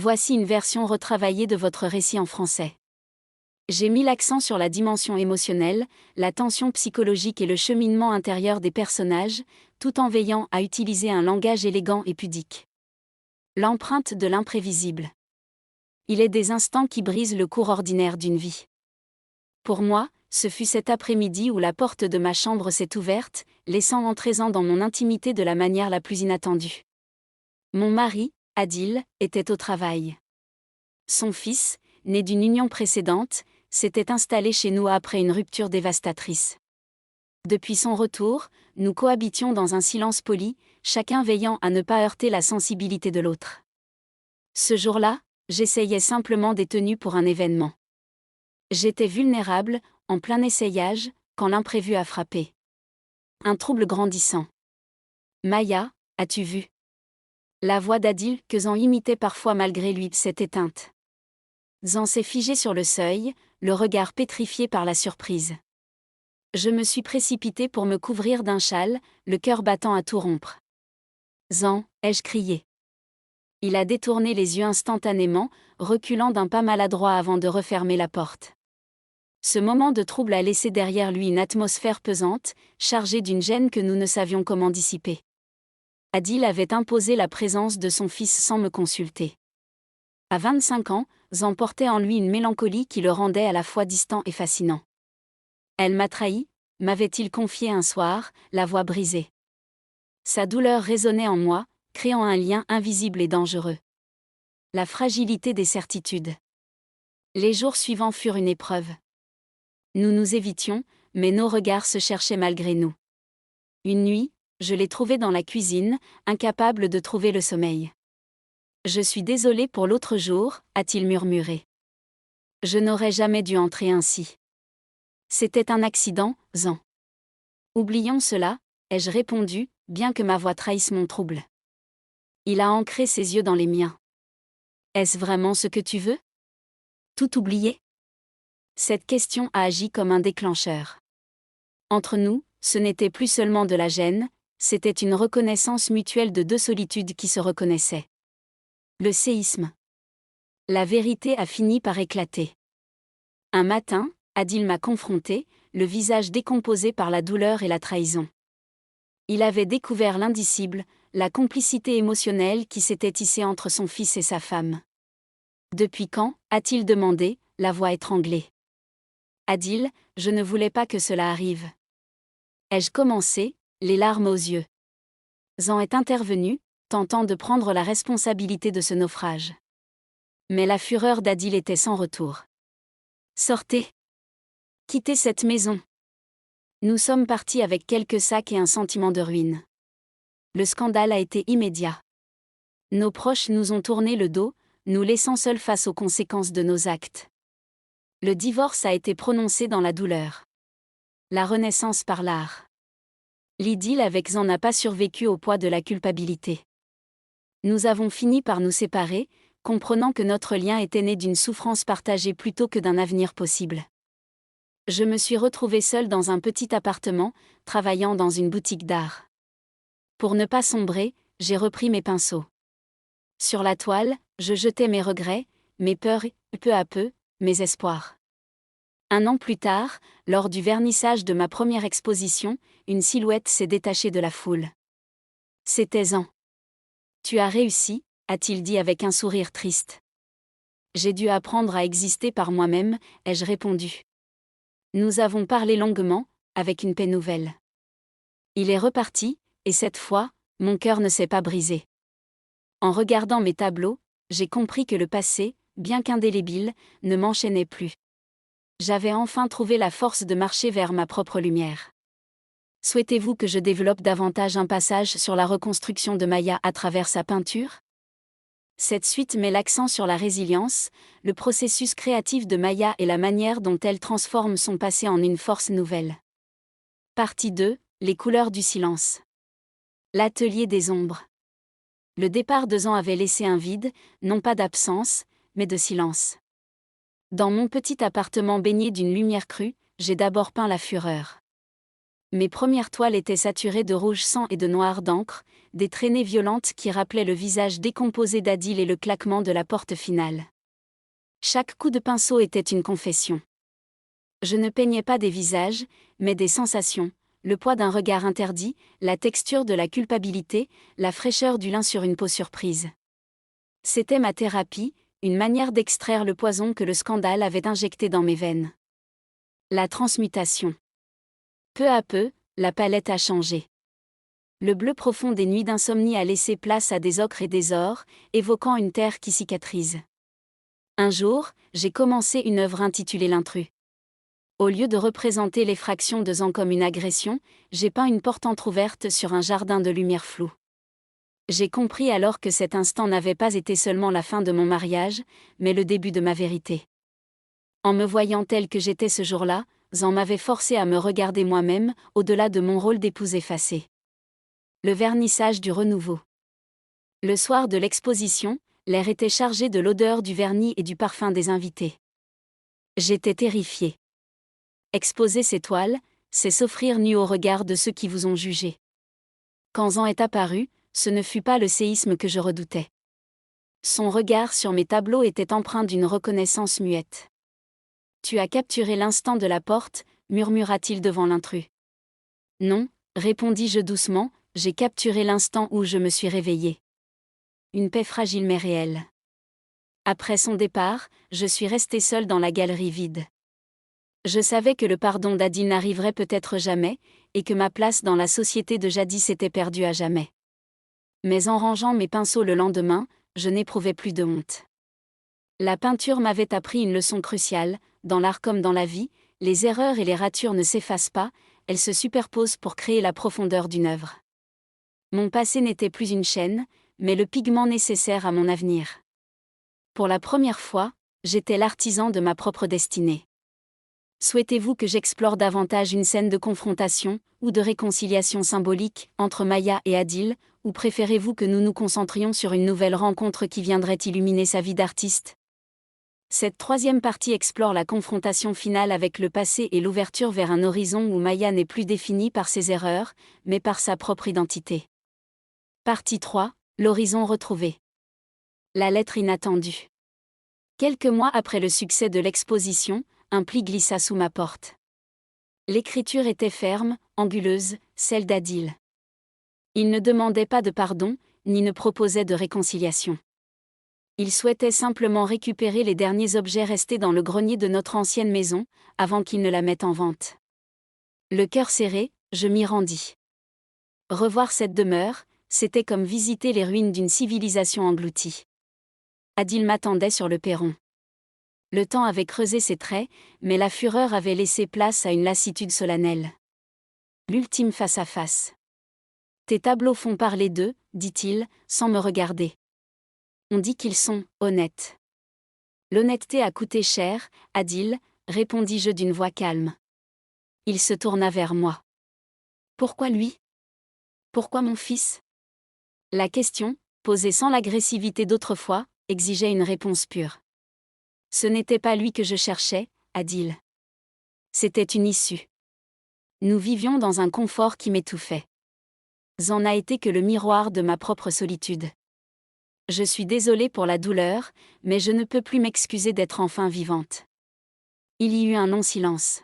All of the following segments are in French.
Voici une version retravaillée de votre récit en français. J'ai mis l'accent sur la dimension émotionnelle, la tension psychologique et le cheminement intérieur des personnages, tout en veillant à utiliser un langage élégant et pudique. L'empreinte de l'imprévisible. Il est des instants qui brisent le cours ordinaire d'une vie. Pour moi, ce fut cet après-midi où la porte de ma chambre s'est ouverte, laissant entrer dans mon intimité de la manière la plus inattendue. Mon mari, Adil, était au travail. Son fils, né d'une union précédente, s'était installé chez nous après une rupture dévastatrice. Depuis son retour, nous cohabitions dans un silence poli, chacun veillant à ne pas heurter la sensibilité de l'autre. Ce jour-là, j'essayais simplement des tenues pour un événement. J'étais vulnérable, en plein essayage, quand l'imprévu a frappé. Un trouble grandissant. « Maya, as-tu vu ?» La voix d'Adil, que Zan imitait parfois malgré lui, s'est éteinte. Zan s'est figé sur le seuil, le regard pétrifié par la surprise. Je me suis précipitée pour me couvrir d'un châle, le cœur battant à tout rompre. « Zan !» ai-je crié. Il a détourné les yeux instantanément, reculant d'un pas maladroit avant de refermer la porte. Ce moment de trouble a laissé derrière lui une atmosphère pesante, chargée d'une gêne que nous ne savions comment dissiper. Adil avait imposé la présence de son fils sans me consulter. À 25 ans, Zan portait en lui une mélancolie qui le rendait à la fois distant et fascinant. « Elle m'a trahi », m'avait-il confié un soir, la voix brisée. Sa douleur résonnait en moi, créant un lien invisible et dangereux. La fragilité des certitudes. Les jours suivants furent une épreuve. Nous nous évitions, mais nos regards se cherchaient malgré nous. Une nuit, je l'ai trouvé dans la cuisine, incapable de trouver le sommeil. « Je suis désolé pour l'autre jour », a-t-il murmuré. « Je n'aurais jamais dû entrer ainsi. » C'était un accident, Zan. Oublions cela, ai-je répondu, bien que ma voix trahisse mon trouble. Il a ancré ses yeux dans les miens. Est-ce vraiment ce que tu veux ? Tout oublier ? Cette question a agi comme un déclencheur. Entre nous, ce n'était plus seulement de la gêne, c'était une reconnaissance mutuelle de deux solitudes qui se reconnaissaient. Le séisme. La vérité a fini par éclater. Un matin, Adil m'a confronté, le visage décomposé par la douleur et la trahison. Il avait découvert l'indicible, la complicité émotionnelle qui s'était tissée entre son fils et sa femme. « Depuis quand ?» a-t-il demandé, la voix étranglée. « Adil, je ne voulais pas que cela arrive. » Ai-je commencé, les larmes aux yeux. Zan est intervenu, tentant de prendre la responsabilité de ce naufrage. Mais la fureur d'Adil était sans retour. « Sortez ! Quittez cette maison !» Nous sommes partis avec quelques sacs et un sentiment de ruine. Le scandale a été immédiat. Nos proches nous ont tourné le dos, nous laissant seuls face aux conséquences de nos actes. Le divorce a été prononcé dans la douleur. La renaissance par l'art. L'idylle avec Zan n'a pas survécu au poids de la culpabilité. Nous avons fini par nous séparer, comprenant que notre lien était né d'une souffrance partagée plutôt que d'un avenir possible. Je me suis retrouvée seule dans un petit appartement, travaillant dans une boutique d'art. Pour ne pas sombrer, j'ai repris mes pinceaux. Sur la toile, je jetais mes regrets, mes peurs et, peu à peu, mes espoirs. 1 an plus tard, lors du vernissage de ma première exposition, une silhouette s'est détachée de la foule. C'était Zan. « Tu as réussi », a-t-il dit avec un sourire triste. « J'ai dû apprendre à exister par moi-même », ai-je répondu. Nous avons parlé longuement, avec une paix nouvelle. Il est reparti, et cette fois, mon cœur ne s'est pas brisé. En regardant mes tableaux, j'ai compris que le passé, bien qu'indélébile, ne m'enchaînait plus. J'avais enfin trouvé la force de marcher vers ma propre lumière. Souhaitez-vous que je développe davantage un passage sur la reconstruction de Maya à travers sa peinture ? Cette suite met l'accent sur la résilience, le processus créatif de Maya et la manière dont elle transforme son passé en une force nouvelle. Partie 2, les couleurs du silence. L'atelier des ombres. Le départ de Zan avait laissé un vide, non pas d'absence, mais de silence. Dans mon petit appartement baigné d'une lumière crue, j'ai d'abord peint la fureur. Mes premières toiles étaient saturées de rouge sang et de noir d'encre, des traînées violentes qui rappelaient le visage décomposé d'Adil et le claquement de la porte finale. Chaque coup de pinceau était une confession. Je ne peignais pas des visages, mais des sensations, le poids d'un regard interdit, la texture de la culpabilité, la fraîcheur du lin sur une peau surprise. C'était ma thérapie, une manière d'extraire le poison que le scandale avait injecté dans mes veines. La transmutation. Peu à peu, la palette a changé. Le bleu profond des nuits d'insomnie a laissé place à des ocres et des ors, évoquant une terre qui cicatrise. Un jour, j'ai commencé une œuvre intitulée L'intrus. Au lieu de représenter l'effraction de Zan comme une agression, j'ai peint une porte entr'ouverte sur un jardin de lumière floue. J'ai compris alors que cet instant n'avait pas été seulement la fin de mon mariage, mais le début de ma vérité. En me voyant telle que j'étais ce jour-là, Zan m'avait forcé à me regarder moi-même, au-delà de mon rôle d'épouse effacée. Le vernissage du renouveau. Le soir de l'exposition, l'air était chargé de l'odeur du vernis et du parfum des invités. J'étais terrifiée. Exposer ses toiles, c'est s'offrir nu au regard de ceux qui vous ont jugé. Quand Zan est apparu, ce ne fut pas le séisme que je redoutais. Son regard sur mes tableaux était empreint d'une reconnaissance muette. « Tu as capturé l'instant de la porte », murmura-t-il devant l'intrus. « Non », répondis-je doucement, « j'ai capturé l'instant où je me suis réveillée. » Une paix fragile mais réelle. Après son départ, je suis restée seule dans la galerie vide. Je savais que le pardon d'Adil n'arriverait peut-être jamais, et que ma place dans la société de jadis était perdue à jamais. Mais en rangeant mes pinceaux le lendemain, je n'éprouvais plus de honte. La peinture m'avait appris une leçon cruciale, dans l'art comme dans la vie, les erreurs et les ratures ne s'effacent pas, elles se superposent pour créer la profondeur d'une œuvre. Mon passé n'était plus une chaîne, mais le pigment nécessaire à mon avenir. Pour la première fois, j'étais l'artisan de ma propre destinée. Souhaitez-vous que j'explore davantage une scène de confrontation, ou de réconciliation symbolique, entre Maya et Adil, ou préférez-vous que nous nous concentrions sur une nouvelle rencontre qui viendrait illuminer sa vie d'artiste ? Cette troisième partie explore la confrontation finale avec le passé et l'ouverture vers un horizon où Maya n'est plus définie par ses erreurs, mais par sa propre identité. Partie 3, l'horizon retrouvé. La lettre inattendue. Quelques mois après le succès de l'exposition, un pli glissa sous ma porte. L'écriture était ferme, anguleuse, celle d'Adil. Il ne demandait pas de pardon, ni ne proposait de réconciliation. Il souhaitait simplement récupérer les derniers objets restés dans le grenier de notre ancienne maison, avant qu'il ne la mette en vente. Le cœur serré, je m'y rendis. Revoir cette demeure, c'était comme visiter les ruines d'une civilisation engloutie. Adil m'attendait sur le perron. Le temps avait creusé ses traits, mais la fureur avait laissé place à une lassitude solennelle. L'ultime face-à-face. « Tes tableaux font parler d'eux, dit-il, sans me regarder. On dit qu'ils sont honnêtes. » L'honnêteté a coûté cher, Adil, répondis-je d'une voix calme. Il se tourna vers moi. Pourquoi lui ? Pourquoi mon fils ? La question, posée sans l'agressivité d'autrefois, exigeait une réponse pure. Ce n'était pas lui que je cherchais, Adil. C'était une issue. Nous vivions dans un confort qui m'étouffait. Zan n'a été que le miroir de ma propre solitude. Je suis désolée pour la douleur, mais je ne peux plus m'excuser d'être enfin vivante. Il y eut un non-silence.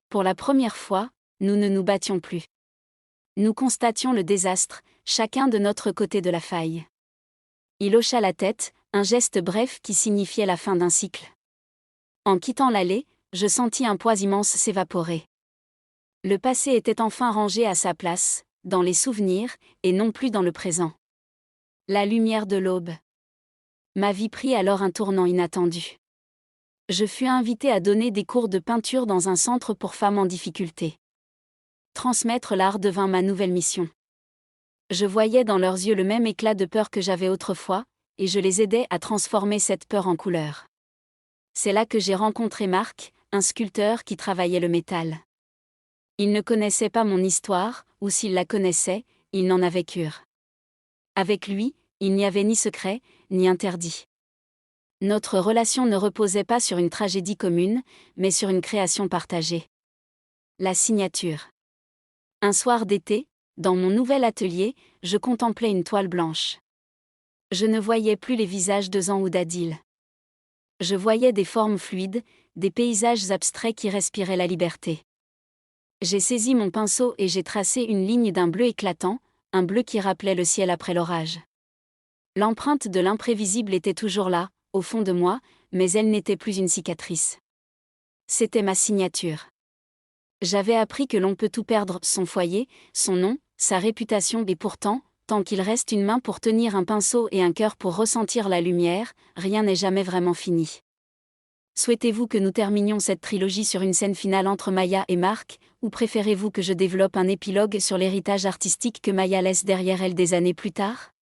Pour la première fois, nous ne nous battions plus. Nous constations le désastre, chacun de notre côté de la faille. Il hocha la tête, un geste bref qui signifiait la fin d'un cycle. En quittant l'allée, je sentis un poids immense s'évaporer. Le passé était enfin rangé à sa place, dans les souvenirs, et non plus dans le présent. La lumière de l'aube. Ma vie prit alors un tournant inattendu. Je fus invitée à donner des cours de peinture dans un centre pour femmes en difficulté. Transmettre l'art devint ma nouvelle mission. Je voyais dans leurs yeux le même éclat de peur que j'avais autrefois, et je les aidais à transformer cette peur en couleur. C'est là que j'ai rencontré Marc, un sculpteur qui travaillait le métal. Il ne connaissait pas mon histoire, ou s'il la connaissait, il n'en avait cure. Avec lui, il n'y avait ni secret, ni interdit. Notre relation ne reposait pas sur une tragédie commune, mais sur une création partagée. La signature. Un soir d'été, dans mon nouvel atelier, je contemplais une toile blanche. Je ne voyais plus les visages de Zan ou d'Adil. Je voyais des formes fluides, des paysages abstraits qui respiraient la liberté. J'ai saisi mon pinceau et j'ai tracé une ligne d'un bleu éclatant, un bleu qui rappelait le ciel après l'orage. L'empreinte de l'imprévisible était toujours là, au fond de moi, mais elle n'était plus une cicatrice. C'était ma signature. J'avais appris que l'on peut tout perdre, son foyer, son nom, sa réputation, et pourtant, tant qu'il reste une main pour tenir un pinceau et un cœur pour ressentir la lumière, rien n'est jamais vraiment fini. Souhaitez-vous que nous terminions cette trilogie sur une scène finale entre Maya et Marc, ou préférez-vous que je développe un épilogue sur l'héritage artistique que Maya laisse derrière elle des années plus tard ?